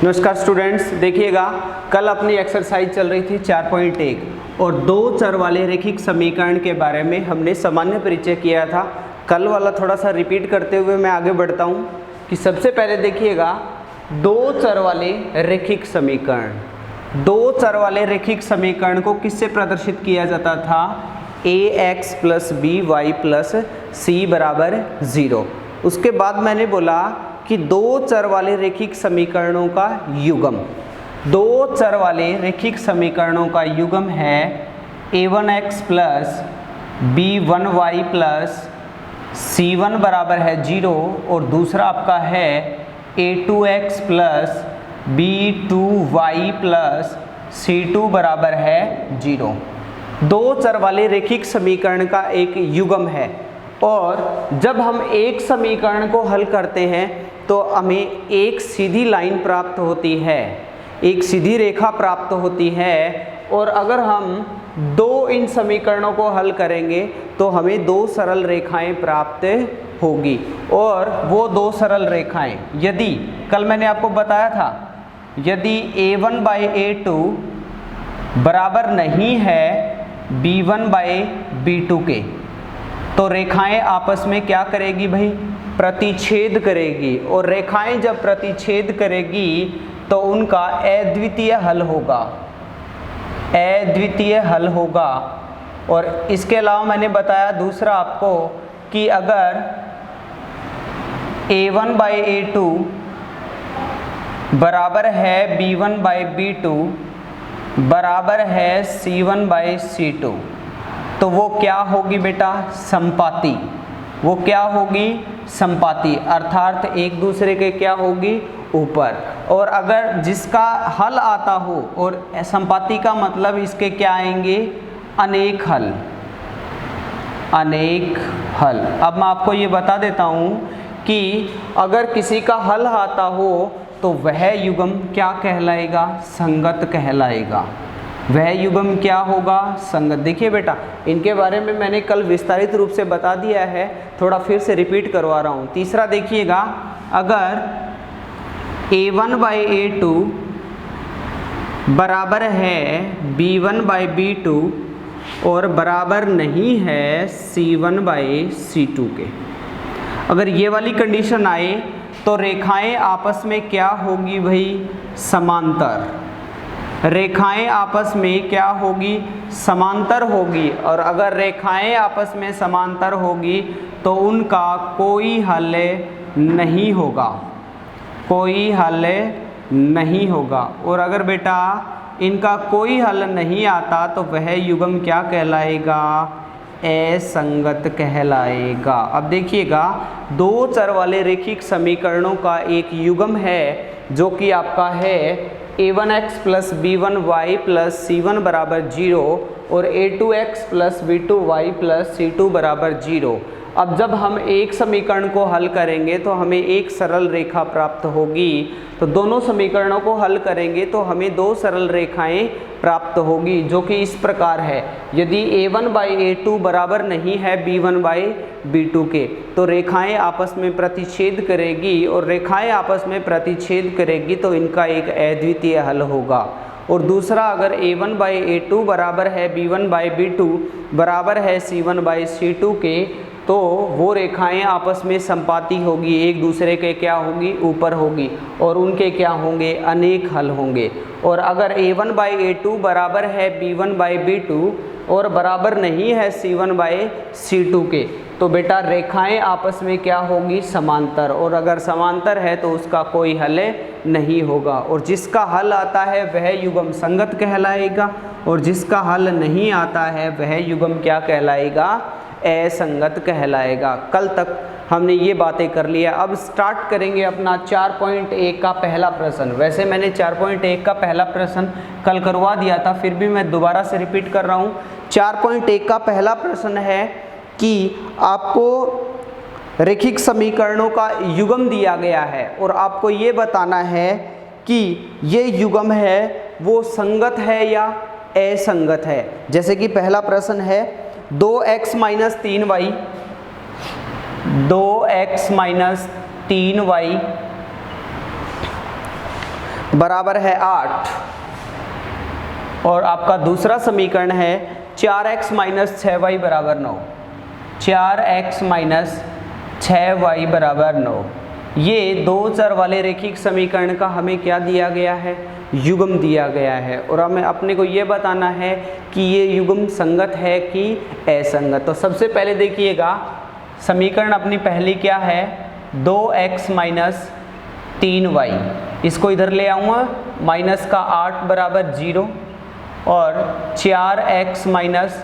नमस्कार स्टूडेंट्स, देखिएगा कल अपनी एक्सरसाइज चल रही थी 4.1 और दो चर वाले रैखिक समीकरण के बारे में हमने सामान्य परिचय किया था। कल वाला थोड़ा सा रिपीट करते हुए मैं आगे बढ़ता हूँ कि सबसे पहले देखिएगा दो चर वाले रैखिक समीकरण। दो चर वाले रैखिक समीकरण को किससे प्रदर्शित किया जाता था? ax plus B Y plus C बराबर 0। उसके बाद मैंने बोला कि दो चर वाले रैखिक समीकरणों का युग्म, दो चर वाले रैखिक समीकरणों का युग्म है a1x plus b1y plus c1 बराबर है 0 और दूसरा आपका है a2x plus b2y plus c2 बराबर है 0। दो चर वाले रैखिक समीकरण का एक युग्म है और जब हम एक समीकरण को हल करते हैं तो हमें एक सीधी लाइन प्राप्त होती है, एक सीधी रेखा प्राप्त होती है। और अगर हम दो इन समीकरणों को हल करेंगे तो हमें दो सरल रेखाएं प्राप्त होगी। और वो दो सरल रेखाएं यदि कल मैंने आपको बताया था, यदि a1 बाई a2 बराबर नहीं है b1 बाई b2 के, तो रेखाएं आपस में क्या करेगी भाई? प्रतिच्छेद करेगी। और रेखाएं जब प्रतिच्छेद करेगी तो उनका अद्वितीय हल होगा, अद्वितीय हल होगा। और इसके अलावा मैंने बताया दूसरा आपको कि अगर a1 बाई a2 बराबर है b1 बाई b2 बराबर है c1 बाई c2, तो वो क्या होगी बेटा? संपाती। वो क्या होगी? संपाती, अर्थात एक दूसरे के क्या होगी? ऊपर। और अगर जिसका हल आता हो, और संपाती का मतलब इसके क्या आएंगे? अनेक हल, अनेक हल। अब मैं आपको ये बता देता हूँ कि अगर किसी का हल आता हो तो वह युग्म क्या कहलाएगा? संगत कहलाएगा। वह युग्म क्या होगा? संगत। देखिए बेटा, इनके बारे में मैंने कल विस्तारित रूप से बता दिया है, थोड़ा फिर से रिपीट करवा रहा हूँ। तीसरा देखिएगा, अगर a1 बाई a2 बराबर है b1 बाई b2 और बराबर नहीं है c1 बाई c2 के, अगर ये वाली कंडीशन आए तो रेखाएं आपस में क्या होगी भाई? समांतर। रेखाएं आपस में क्या होगी? समांतर होगी। और अगर रेखाएं आपस में समांतर होगी तो उनका कोई हल नहीं होगा, कोई हल नहीं होगा। और अगर बेटा इनका कोई हल नहीं आता तो वह युग्म क्या कहलाएगा? असंगत कहलाएगा। अब देखिएगा, दो चर वाले रैखिक समीकरणों का एक युग्म है जो कि आपका है a1x plus b1y plus c1 बराबर 0 और a2x plus b2y plus c2 बराबर 0। अब जब हम एक समीकरण को हल करेंगे तो हमें एक सरल रेखा प्राप्त होगी। तो दोनों समीकरणों को हल करेंगे तो हमें दो सरल रेखाएं प्राप्त होगी, जो कि इस प्रकार है। यदि a1 बाई a2 बराबर नहीं है b1 बाई b2 के, तो रेखाएं आपस में प्रतिच्छेद करेगी। और रेखाएं आपस में प्रतिच्छेद करेगी तो इनका एक अद्वितीय हल होगा। और दूसरा, अगर a1 बाई a2 बराबर है b1 बाई b2 बराबर है c1 बाई c2 के, तो वो रेखाएं आपस में संपाती होगी, एक दूसरे के क्या होगी? ऊपर होगी। और उनके क्या होंगे? अनेक हल होंगे। और अगर a1 बाई a2 बराबर है b1 बाई b2 और बराबर नहीं है c1 बाई c2 के, तो बेटा रेखाएं आपस में क्या होगी? समांतर। और अगर समांतर है तो उसका कोई हल नहीं होगा। और जिसका हल आता है वह युग्म संगत कहलाएगा, और जिसका हल नहीं आता है वह युग्म क्या कहलाएगा? असंगत कहलाएगा। कल तक हमने ये बातें कर लिया। अब स्टार्ट करेंगे अपना 4.1 का पहला प्रश्न। वैसे मैंने 4.1 का पहला प्रश्न कल करवा दिया था, फिर भी मैं दोबारा से रिपीट कर रहा हूँ। 4.1 का पहला प्रश्न है कि आपको रैखिक समीकरणों का युग्म दिया गया है और आपको ये बताना है कि ये युग्म है वो संगत है या असंगत है। जैसे कि पहला प्रश्न है 2x minus 3y, 2x minus 3y बराबर है 8 और आपका दूसरा समीकरण है 4x माइनस 6y बराबर 9। 4x माइनस 6y बराबर 9, ये दो चर वाले रेखिक समीकरण का हमें क्या दिया गया है, युग्म दिया गया है। और हमें अपने को ये बताना है कि ये युग्म संगत है कि असंगत। तो सबसे पहले देखिएगा समीकरण अपनी पहली क्या है, 2x माइनस 3y, इसको इधर ले आऊँगा, माइनस का 8 बराबर 0 और 4x माइनस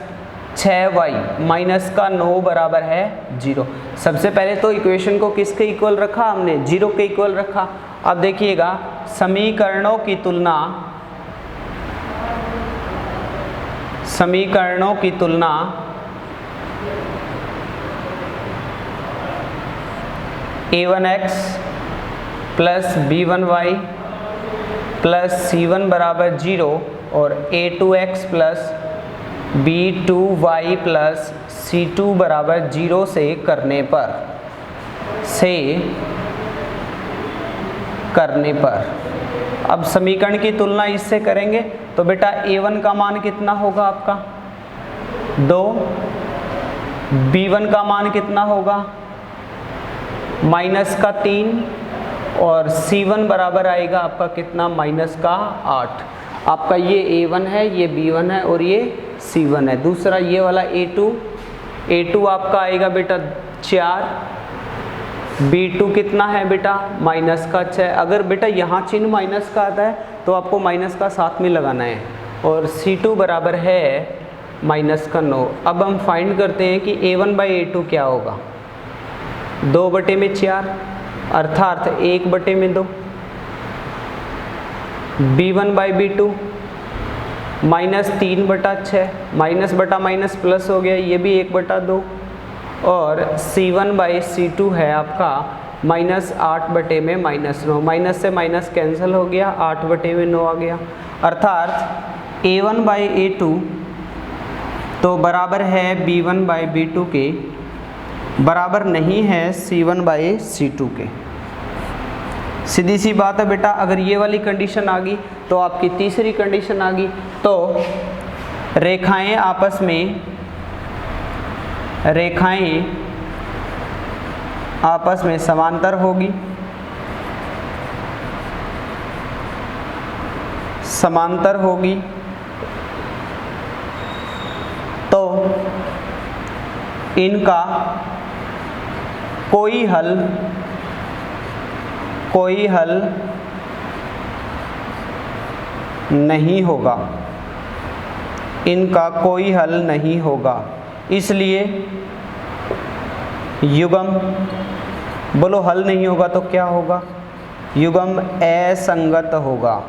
6y माइनस का 9 बराबर है 0। सबसे पहले तो इक्वेशन को किसके इक्वल रखा, हमने 0 के इक्वल रखा। अब देखिएगा समीकरणों की तुलना a1x plus b1y plus c1 बराबर 0 और a2x plus b2y plus c2 बराबर 0 से करने पर अब समीकरण की तुलना इससे करेंगे तो बेटा a1 का मान कितना होगा आपका 2, b1 का मान कितना होगा माइनस का 3 और c1 बराबर आएगा आपका कितना माइनस का 8। आपका ये a1 है, ये b1 है और ये c1 है। दूसरा ये वाला a2 आपका आएगा बेटा 4, b2 कितना है बेटा माइनस का 6। अगर बेटा यहाँ चिन्ह माइनस का आता है तो आपको माइनस का साथ में लगाना है और c2 बराबर है माइनस का 9। अब हम फाइंड करते हैं कि a1/a2 क्या होगा, 2/4 अर्थात 1/2, b1/b2 माइनस 3/6, माइनस बटा माइनस प्लस हो गया, ये भी 1/2 और c1/c2 है आपका माइनस 8/9, माइनस से माइनस कैंसिल हो गया, 8/9 आ गया। अर्थात a1/a2 तो बराबर है b1/b2 के, बराबर नहीं है c1/c2 के। सीधी सी बात है बेटा, अगर ये वाली कंडीशन आ गई तो आपकी तीसरी कंडीशन आ गई, तो रेखाएं आपस में समांतर होगी तो इनका कोई हल नहीं होगा, इसलिए युग्म, बोलो हल नहीं होगा तो क्या होगा, युग्म असंगत होगा।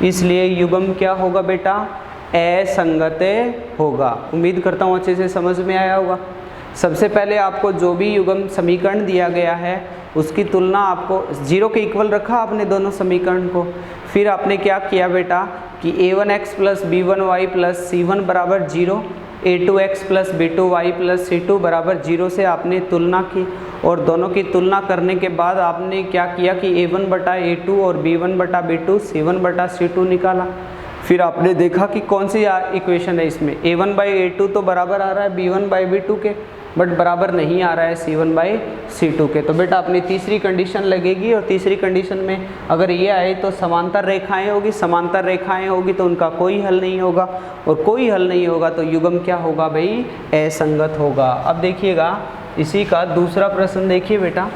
इसलिए युग्म क्या होगा बेटा, असंगत होगा। उम्मीद करता हूँ अच्छे से समझ में आया होगा। सबसे पहले आपको जो भी युग्म समीकरण दिया गया है उसकी तुलना आपको 0 के इक्वल रखा आपने दोनों समीकरण को। फिर आपने क्या किया बेटा कि a1x plus b1y plus c1 बराबर 0, a2x plus b2y plus c2 बराबर 0 से आपने तुलना की और दोनों की तुलना करने के बाद आपने क्या किया कि a1/a2 और b1/b2 c1/c2 निकाला। फिर आपने देखा कि कौन सी इक्वेशन है इसमें, a1/a2 तो बराबर आ रहा है b1/b2 के, बट बराबर नहीं आ रहा है c1/c2 के। तो बेटा अपनी तीसरी कंडीशन लगेगी और तीसरी कंडीशन में अगर ये आए तो समांतर रेखाएं होगी तो उनका कोई हल नहीं होगा और कोई हल नहीं होगा तो युग्म क्या होगा भाई, असंगत होगा। अब देखिएगा इसी का दूसरा प्रश्न देखिए बेटा,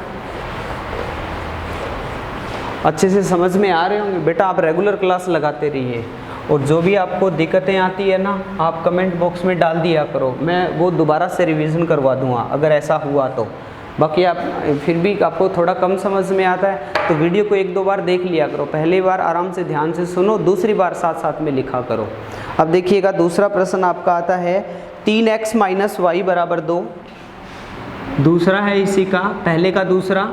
अच्छे से समझ में आ रहे होंगे बेटा। आप रेगुलर क्लास लगाते रहिए और जो भी आपको दिक्कतें आती है ना आप कमेंट बॉक्स में डाल दिया करो, मैं वो दोबारा से रिवीजन करवा दूंगा अगर ऐसा हुआ तो। बाकी आप फिर भी आपको थोड़ा कम समझ में आता है तो वीडियो को 1-2 बार देख लिया करो, पहली बार आराम से ध्यान से सुनो, दूसरी बार साथ साथ में लिखा करो। अब देखिएगा दूसरा प्रश्न आपका आता है 3x माइनस वाई बराबर 2, दूसरा है इसी का, पहले का दूसरा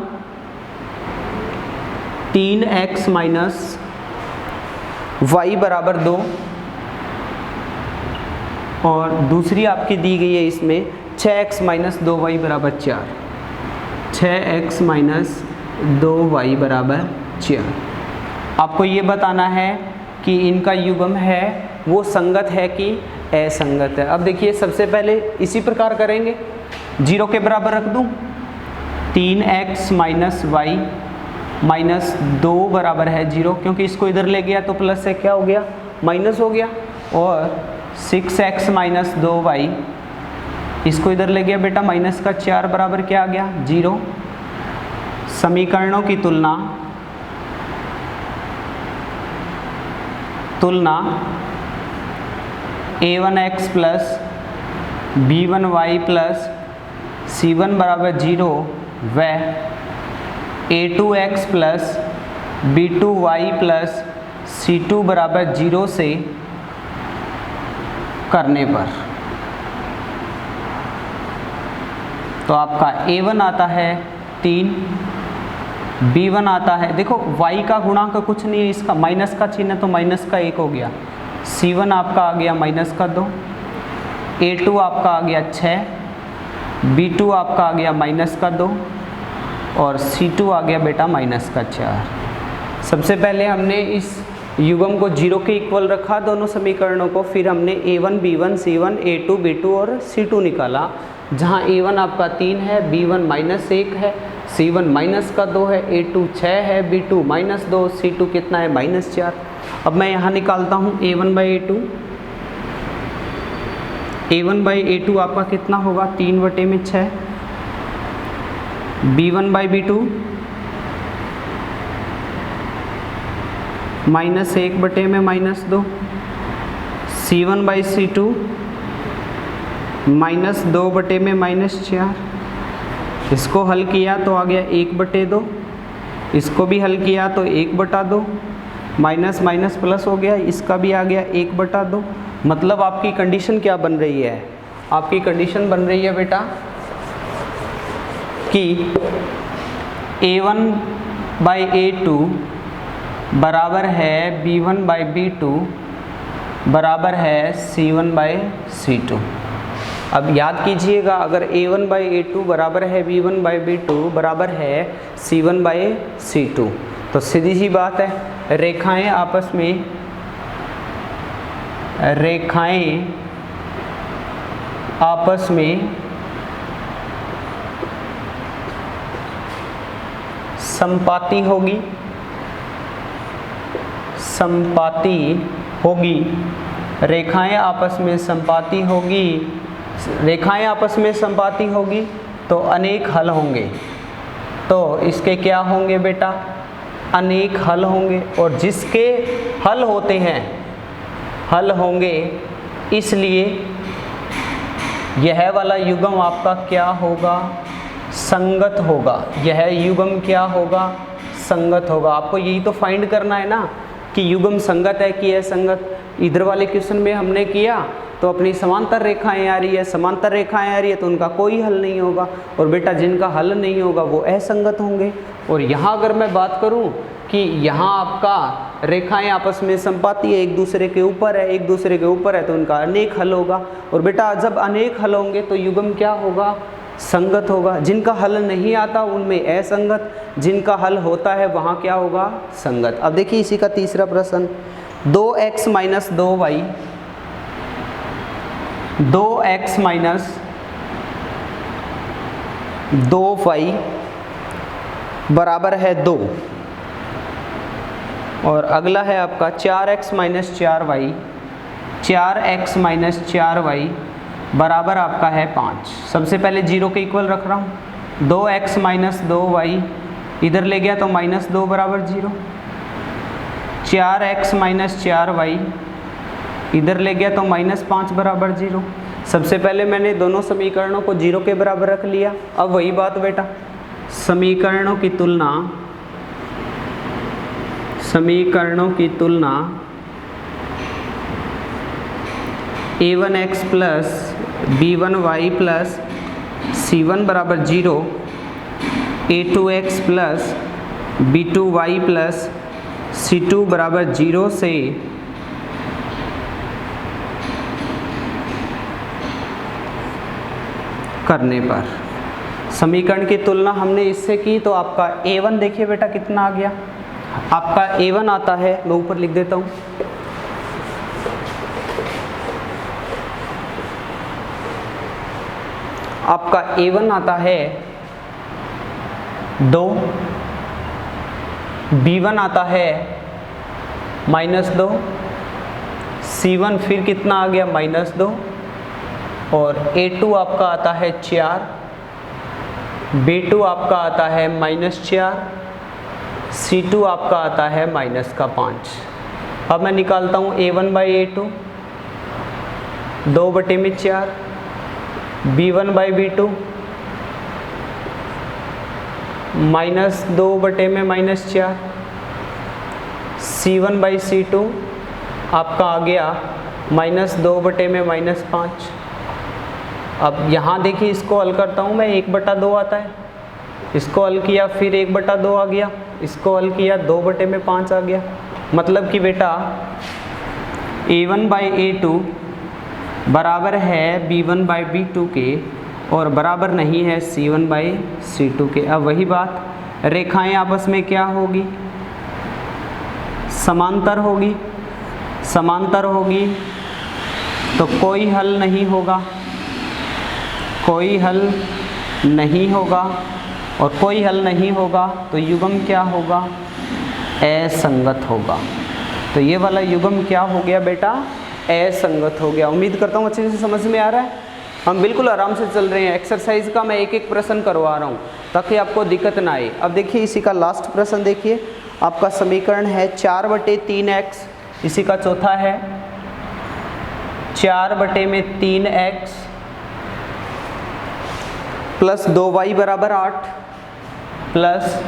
3x माइनस y बराबर 2 और दूसरी आपकी दी गई है इसमें 6x माइनस 2y बराबर 4, 6x माइनस 2y बराबर 4। आपको ये बताना है कि इनका युग्म है वो संगत है कि असंगत है। अब देखिए सबसे पहले इसी प्रकार करेंगे, 0 के बराबर रख दूं, 3x माइनस वाई माइनस 2 बराबर है 0, क्योंकि इसको इधर ले गया तो प्लस से क्या हो गया, माइनस हो गया। और 6x माइनस 2y, इसको इधर ले गया बेटा माइनस का 4 बराबर क्या आ गया, 0। समीकरणों की तुलना a1x plus b1y plus c1 बराबर 0 व a2x plus b2y plus c2 बराबर 0 से करने पर तो आपका a1 आता है 3, b1 आता है, देखो y का गुणांक कुछ नहीं है, इसका माइनस का चिन्ह है तो माइनस का 1 हो गया, c1 आपका आ गया माइनस का 2, a2 आपका आ गया 6, b2 आपका आ गया माइनस का 2 और c2 आ गया बेटा माइनस का 4। सबसे पहले हमने इस युग्म को 0 के इक्वल रखा दोनों समीकरणों को, फिर हमने a1 b1 c1 a2 b2 और c2 निकाला, जहाँ a1 आपका 3 है, b1 माइनस 1 है, c1 माइनस का 2 है, a2 6 है, b2 माइनस 2, c2 कितना है माइनस 4। अब मैं यहाँ निकालता हूँ a1 by a2, a1 by a2 आपका कितना होगा 3 बटे में 6, b1 बाई b2 माइनस 1 बटे में minus 2, c1 by c2 minus 2 बटे में माइनस 4। इसको हल किया तो आ गया 1 बटे 2, इसको भी हल किया तो 1 बटा 2, माइनस माइनस प्लस हो गया, इसका भी आ गया 1 बटा 2। मतलब आपकी कंडीशन क्या बन रही है, आपकी कंडीशन बन रही है बेटा कि a1 बाई a2 बराबर है b1 बाई b2 बराबर है c1 बाई c2। अब याद कीजिएगा, अगर a1 बाई a2 बराबर है b1 बाई b2 बराबर है c1 बाई c2, तो सीधी सी बात है रेखाएं आपस में संपाती होगी, रेखाएं आपस में संपाती होगी तो अनेक हल होंगे, तो इसके क्या होंगे बेटा, अनेक हल होंगे, और जिसके हल होंगे इसलिए यह वाला युग्म आपका क्या होगा, संगत होगा। यह युग्म क्या होगा, संगत होगा। आपको यही तो फाइंड करना है ना कि युग्म संगत है कि असंगत। इधर वाले क्वेश्चन में हमने किया तो अपनी समांतर रेखाएं आ रही है, तो उनका कोई हल नहीं होगा, और बेटा जिनका हल नहीं होगा वो असंगत होंगे। और यहाँ अगर मैं बात करूँ कि यहाँ आपका रेखाएं आपस में संपाती है, एक दूसरे के ऊपर है, तो उनका अनेक हल होगा। और बेटा जब अनेक हल होंगे तो युग्म क्या होगा, संगत होगा। जिनका हल नहीं आता उनमें असंगत, जिनका हल होता है वहाँ क्या होगा, संगत। अब देखिए इसी का तीसरा प्रश्न, 2x minus 2y, 2x minus 2y बराबर है 2, और अगला है आपका 4x minus 4y, 4x minus 4y बराबर आपका है 5। सबसे पहले 0 के इक्वल रख रहा हूँ, 2x माइनस 2y इधर ले गया तो माइनस 2 बराबर 0, 4x माइनस 4y इधर ले गया तो माइनस 5 बराबर 0। सबसे पहले मैंने दोनों समीकरणों को 0 के बराबर रख लिया। अब वही बात बेटा, समीकरणों की तुलना a1x plus b1y plus c1 बराबर 0, a2x plus b2y plus c2 बराबर 0 से करने पर समीकरण की तुलना हमने इससे की तो आपका a1 देखिए बेटा कितना आ गया, आपका A1 आता है, मैं ऊपर लिख देता हूँ, आपका A1 आता है 2, B1 आता है -2, C1 फिर कितना आ गया -2, और A2 आपका आता है 4, B2 आपका आता है -4, C2 आपका आता है -5। अब मैं निकालता हूँ A1/A2 2/4, B1/B2 -2/4, C1/C2 आपका आ गया -2/5। अब यहाँ देखिए, इसको हल करता हूँ मैं, 1/2 आता है, इसको हल किया फिर 1/2 आ गया, इसको हल किया 2/5 आ गया। मतलब कि बेटा A1/A2 बराबर है B1/B2 के और बराबर नहीं है C1/C2 के। अब वही बात, रेखाएं आपस में क्या होगी, समांतर होगी, समांतर होगी तो कोई हल नहीं होगा, कोई हल नहीं होगा, और कोई हल नहीं होगा तो युग्म क्या होगा, असंगत होगा। तो ये वाला युग्म क्या हो गया बेटा, असंगत हो गया। उम्मीद करता हूँ अच्छे से समझ में आ रहा है। हम बिल्कुल आराम से चल रहे हैं। एक्सरसाइज का मैं एक एक प्रश्न करवा रहा हूँ ताकि आपको दिक्कत ना आए। अब देखिए इसी का लास्ट प्रश्न देखिए, आपका समीकरण है 4/3x, इसी का चौथा है 4/3x प्लस 2y बराबर 8 प्लस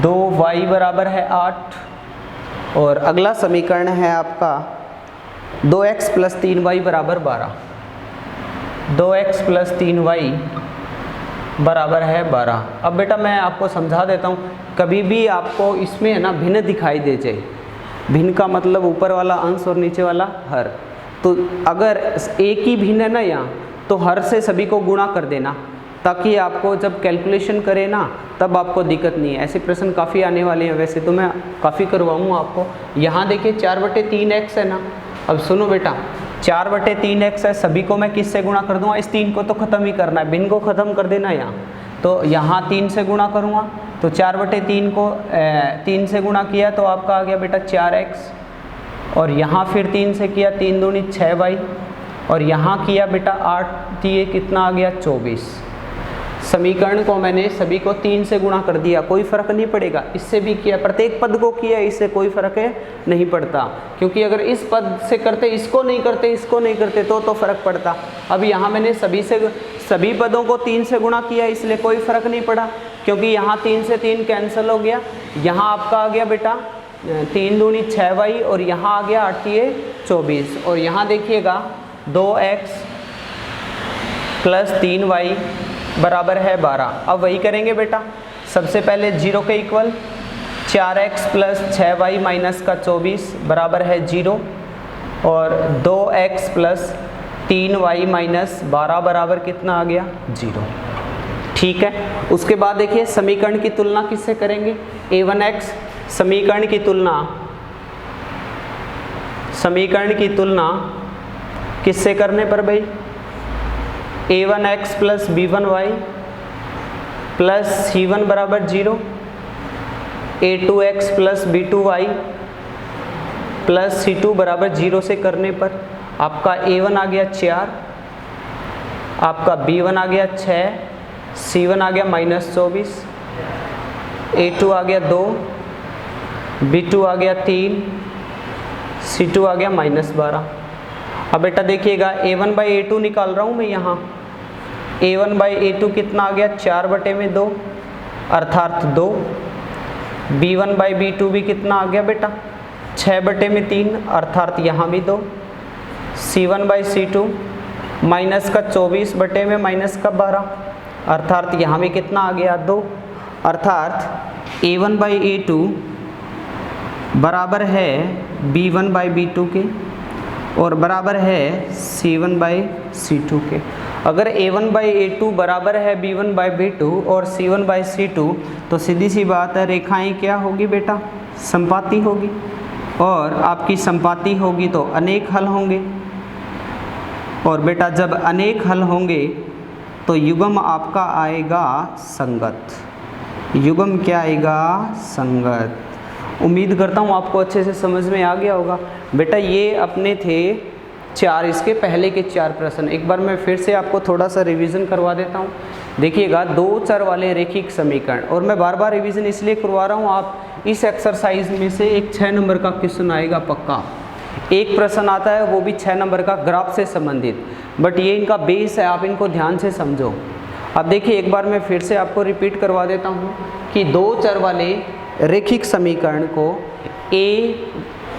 2y बराबर है 8, और अगला समीकरण है आपका 2x प्लस 3y बराबर 12, 2x प्लस 3y बराबर है 12। अब बेटा मैं आपको समझा देता हूँ, कभी भी आपको इसमें है ना भिन्न दिखाई दे जाए, भिन्न का मतलब ऊपर वाला अंश और नीचे वाला हर, तो अगर एक ही भिन्न है ना यहाँ, तो हर से सभी को गुणा कर देना, ताकि आपको जब कैलकुलेशन करें ना तब आपको दिक्कत नहीं है। ऐसे प्रश्न काफ़ी आने वाले हैं, वैसे तो मैं काफ़ी करवाऊँ आपको। यहाँ देखिए 4/3x है ना, अब सुनो बेटा 4/3x है, सभी को मैं किससे गुणा कर दूंगा, इस 3 को तो ख़त्म ही करना है, भिन्न को ख़त्म कर देना यहाँ, तो यहाँ 3 से गुणा करूँगा, तो 4/3 को 3 से गुणा किया तो आपका आ गया बेटा 4x, और यहाँ फिर 3 से किया 3 दूनी 6y, और यहाँ किया बेटा 8 दिए कितना आ गया 24। समीकरण को मैंने सभी को 3 से गुणा कर दिया, कोई फ़र्क नहीं पड़ेगा। इससे भी किया, प्रत्येक पद को किया, इससे कोई फ़र्क नहीं पड़ता, क्योंकि अगर इस पद से करते, इसको नहीं करते, इसको नहीं करते तो फ़र्क पड़ता। अब यहाँ मैंने सभी पदों को 3 से गुणा किया, इसलिए कोई फ़र्क नहीं पड़ा, क्योंकि यहाँ 3 से 3 कैंसिल हो गया। यहाँ आपका आ गया बेटा 3 दूनी 6y, और यहाँ आ गया 8 तिये 24, और यहाँ देखिएगा 2x प्लस 3y बराबर है 12। अब वही करेंगे बेटा, सबसे पहले 0 के equal 4x plus 6y minus का 24 बराबर है 0, और 2x प्लस 3y माइनस 12 बराबर कितना आ गया 0। ठीक है, उसके बाद देखिए समीकरण की तुलना किससे करेंगे, a1x, समीकरण की तुलना किससे करने पर भाई, a1x plus b1y plus c1 बराबर 0, a2x plus b2y plus c2 बराबर 0 से करने पर आपका a1 आ गया 4, आपका b1 आ गया 6, c1 आ गया -24, a2 आ गया 2, b2 आ गया 3, c2 आ गया -12। अब बेटा देखिएगा a1/a2 निकाल रहा हूँ मैं यहाँ, a1/a2 कितना आ गया 4/2 अर्थात 2, b1/b2 भी कितना आ गया बेटा 6/3 अर्थात यहाँ भी 2, c1/c2 माइनस का 24 बटे में माइनस का 12 अर्थात यहाँ भी कितना आ गया 2, अर्थात a1/a2 बराबर है b1/b2 के और बराबर है c1/c2 के। अगर a1/a2 बराबर है b1/b2 और c1/c2 तो सीधी सी बात है रेखाएं क्या होगी बेटा, संपाती होगी, और आपकी संपाती होगी तो अनेक हल होंगे। और बेटा जब अनेक हल होंगे तो युग्म आपका आएगा संगत। युग्म क्या आएगा? संगत। उम्मीद करता हूँ आपको अच्छे से समझ में आ गया होगा। बेटा ये अपने थे 4, इसके पहले के 4 प्रश्न। एक बार मैं फिर से आपको थोड़ा सा रिवीजन करवा देता हूँ। देखिएगा, 2 चर वाले रैखिक समीकरण, और मैं बार बार रिवीजन इसलिए करवा रहा हूँ, आप इस एक्सरसाइज में से एक 6 नंबर का क्वेश्चन आएगा पक्का। एक प्रश्न आता है वो भी 6 नंबर का ग्राफ से संबंधित, बट ये इनका बेस है, आप इनको ध्यान से समझो। अब देखिए एक बार मैं फिर से आपको रिपीट करवा देता हूँ कि 2 चर वाले रैखिक समीकरण को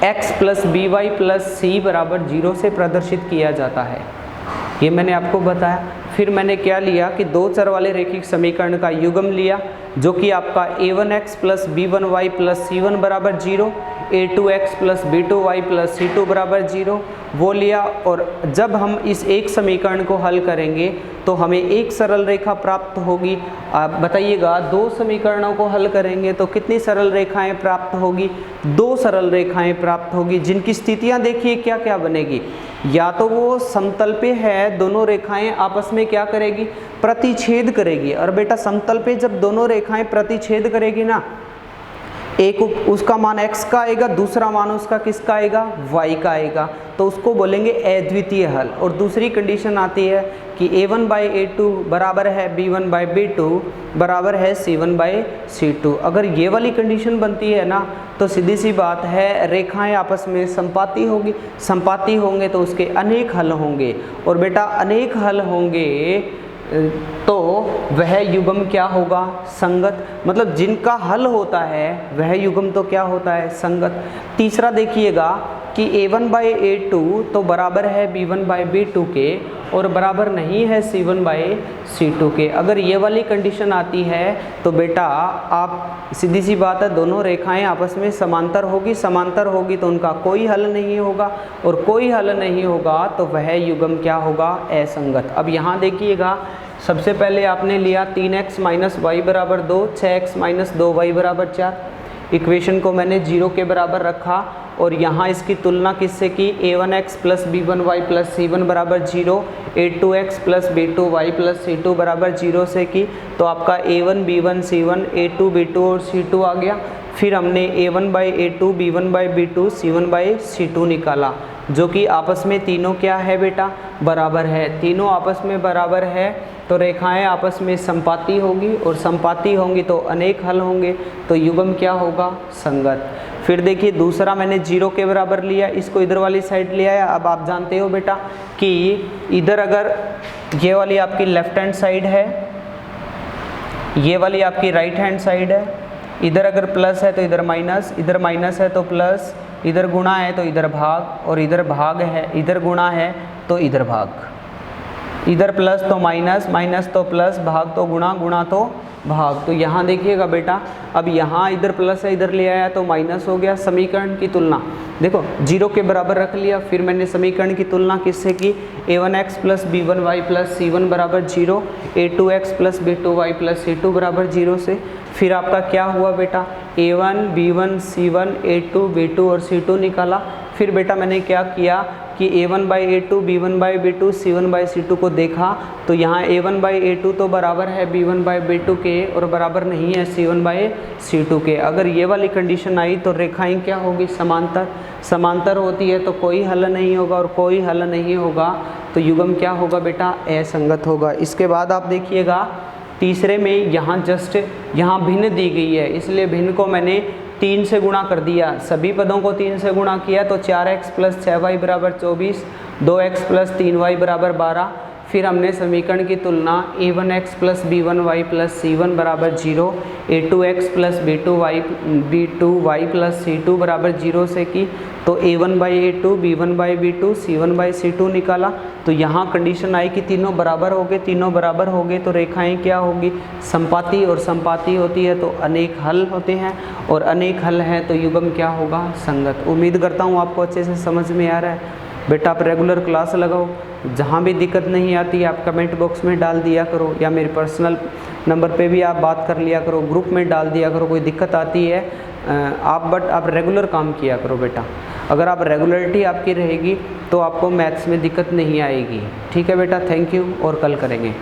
ax + by + c = 0 से प्रदर्शित किया जाता है। ये मैंने आपको बताया। फिर मैंने क्या लिया कि 2 चर वाले रैखिक समीकरण का युग्म लिया, जो कि आपका a1x + b1y + c1 = 0, a2x + b2y + c2 = 0 वो लिया। और जब हम इस एक समीकरण को हल करेंगे तो हमें एक सरल रेखा प्राप्त होगी। आप बताइएगा, 2 समीकरणों को हल करेंगे तो कितनी सरल रेखाएं प्राप्त होगी? 2 सरल रेखाएं प्राप्त होगी, जिनकी स्थितियां देखिए क्या क्या बनेगी। या तो वो समतल पे है, दोनों रेखाएं आपस में क्या करेगी? प्रतिच्छेद करेगी। और बेटा समतल पे जब दोनों रेखाएं प्रतिच्छेद करेगी ना, एक उसका मान x का आएगा, दूसरा मान उसका किसका आएगा? y का आएगा, तो उसको बोलेंगे अद्वितीय हल। और दूसरी कंडीशन आती है कि a1/a2 बराबर है b1/b2 बराबर है c1/c2। अगर ये वाली कंडीशन बनती है ना, तो सीधी सी बात है, रेखाएं आपस में संपाती होगी। संपाती होंगे तो उसके अनेक हल होंगे, और बेटा अनेक हल होंगे तो वह युग्म क्या होगा? संगत। मतलब जिनका हल होता है वह युग्म तो क्या होता है? संगत। तीसरा देखिएगा कि a1/a2 तो बराबर है b1/b2 के, और बराबर नहीं है c1/c2 के। अगर ये वाली कंडीशन आती है तो बेटा आप सीधी सी बात है, दोनों रेखाएं आपस में समांतर होगी। समांतर होगी तो उनका कोई हल नहीं होगा, और कोई हल नहीं होगा तो वह युग्म क्या होगा? असंगत। अब यहाँ देखिएगा, सबसे पहले आपने लिया 3x - y = 2, 6x - 2y = 4। Equation को मैंने 0 के बराबर रखा, और यहाँ इसकी तुलना किससे की? a1x + b1y + c1 = 0, a2x + b2y + c2 = 0 से की। तो आपका a1 b1 c1 a2 b2 और c2 आ गया। फिर हमने a1/a2 b1/b2 c1/c2 निकाला, जो कि आपस में तीनों क्या है बेटा? बराबर है। तीनों आपस में बराबर है तो रेखाएं आपस में संपाती होगी, और संपाती होंगी तो अनेक हल होंगे, तो युग्म क्या होगा? संगत। फिर देखिए दूसरा मैंने 0 के बराबर लिया, इसको इधर वाली साइड ले आया। अब आप जानते हो बेटा कि इधर अगर ये वाली आपकी लेफ्ट हैंड साइड है, ये वाली आपकी राइट हैंड साइड है, इधर अगर प्लस है तो इधर माइनस, इधर माइनस है तो प्लस, इधर गुणा है तो इधर भाग, और इधर भाग है, इधर गुणा है तो इधर भाग। इधर प्लस तो माइनस, माइनस तो प्लस, भाग तो गुणा, गुणा तो भाग। तो यहाँ देखिएगा बेटा, अब यहाँ इधर प्लस है, इधर ले आया तो माइनस हो गया। समीकरण की तुलना देखो 0 के बराबर रख लिया। फिर मैंने समीकरण की तुलना किससे की? a1x + b1y + c1 = 0, a2x + b2y + c2 = 0 से। फिर आपका क्या हुआ बेटा? a1 b1 c1 a2 b2 और c2 निकाला। फिर बेटा मैंने क्या किया कि a1/a2 b1/b2 c1/c2 को देखा, तो यहाँ a1/a2 तो बराबर है b1/b2 के, और बराबर नहीं है c1/c2 के। अगर ये वाली कंडीशन आई तो रेखाएं क्या होगी? समांतर। समांतर होती है तो कोई हल नहीं होगा, और कोई हल नहीं होगा तो युग्म क्या होगा बेटा? असंगत होगा। इसके बाद आप देखिएगा तीसरे में यहाँ भिन्न दी गई है, इसलिए भिन्न को मैंने 3 से गुणा कर दिया। सभी पदों को 3 से गुणा किया तो 4x + 6y = 24, 2x + 3y = 12। फिर हमने समीकरण की तुलना a1x + b1y + c1 = 0, a2x + b2y + c2 = 0 से की। तो a1/a2 b1/b2 c1/c2 निकाला। तो यहाँ कंडीशन आई कि तीनों बराबर हो गए। तीनों बराबर हो गए तो रेखाएं क्या होगी? संपाती, और संपाती होती है तो अनेक हल होते हैं, और अनेक हल हैं तो युग्म क्या होगा? संगत। उम्मीद करता हूँ आपको अच्छे से समझ में आ रहा है। बेटा आप रेगुलर क्लास लगाओ, जहाँ भी दिक्कत नहीं आती है आप कमेंट बॉक्स में डाल दिया करो, या मेरे पर्सनल नंबर पे भी आप बात कर लिया करो, ग्रुप में डाल दिया करो। कोई दिक्कत आती है आप रेगुलर काम किया करो बेटा। अगर आप रेगुलरिटी आपकी रहेगी तो आपको मैथ्स में दिक्कत नहीं आएगी। ठीक है बेटा, थैंक यू, और कल करेंगे।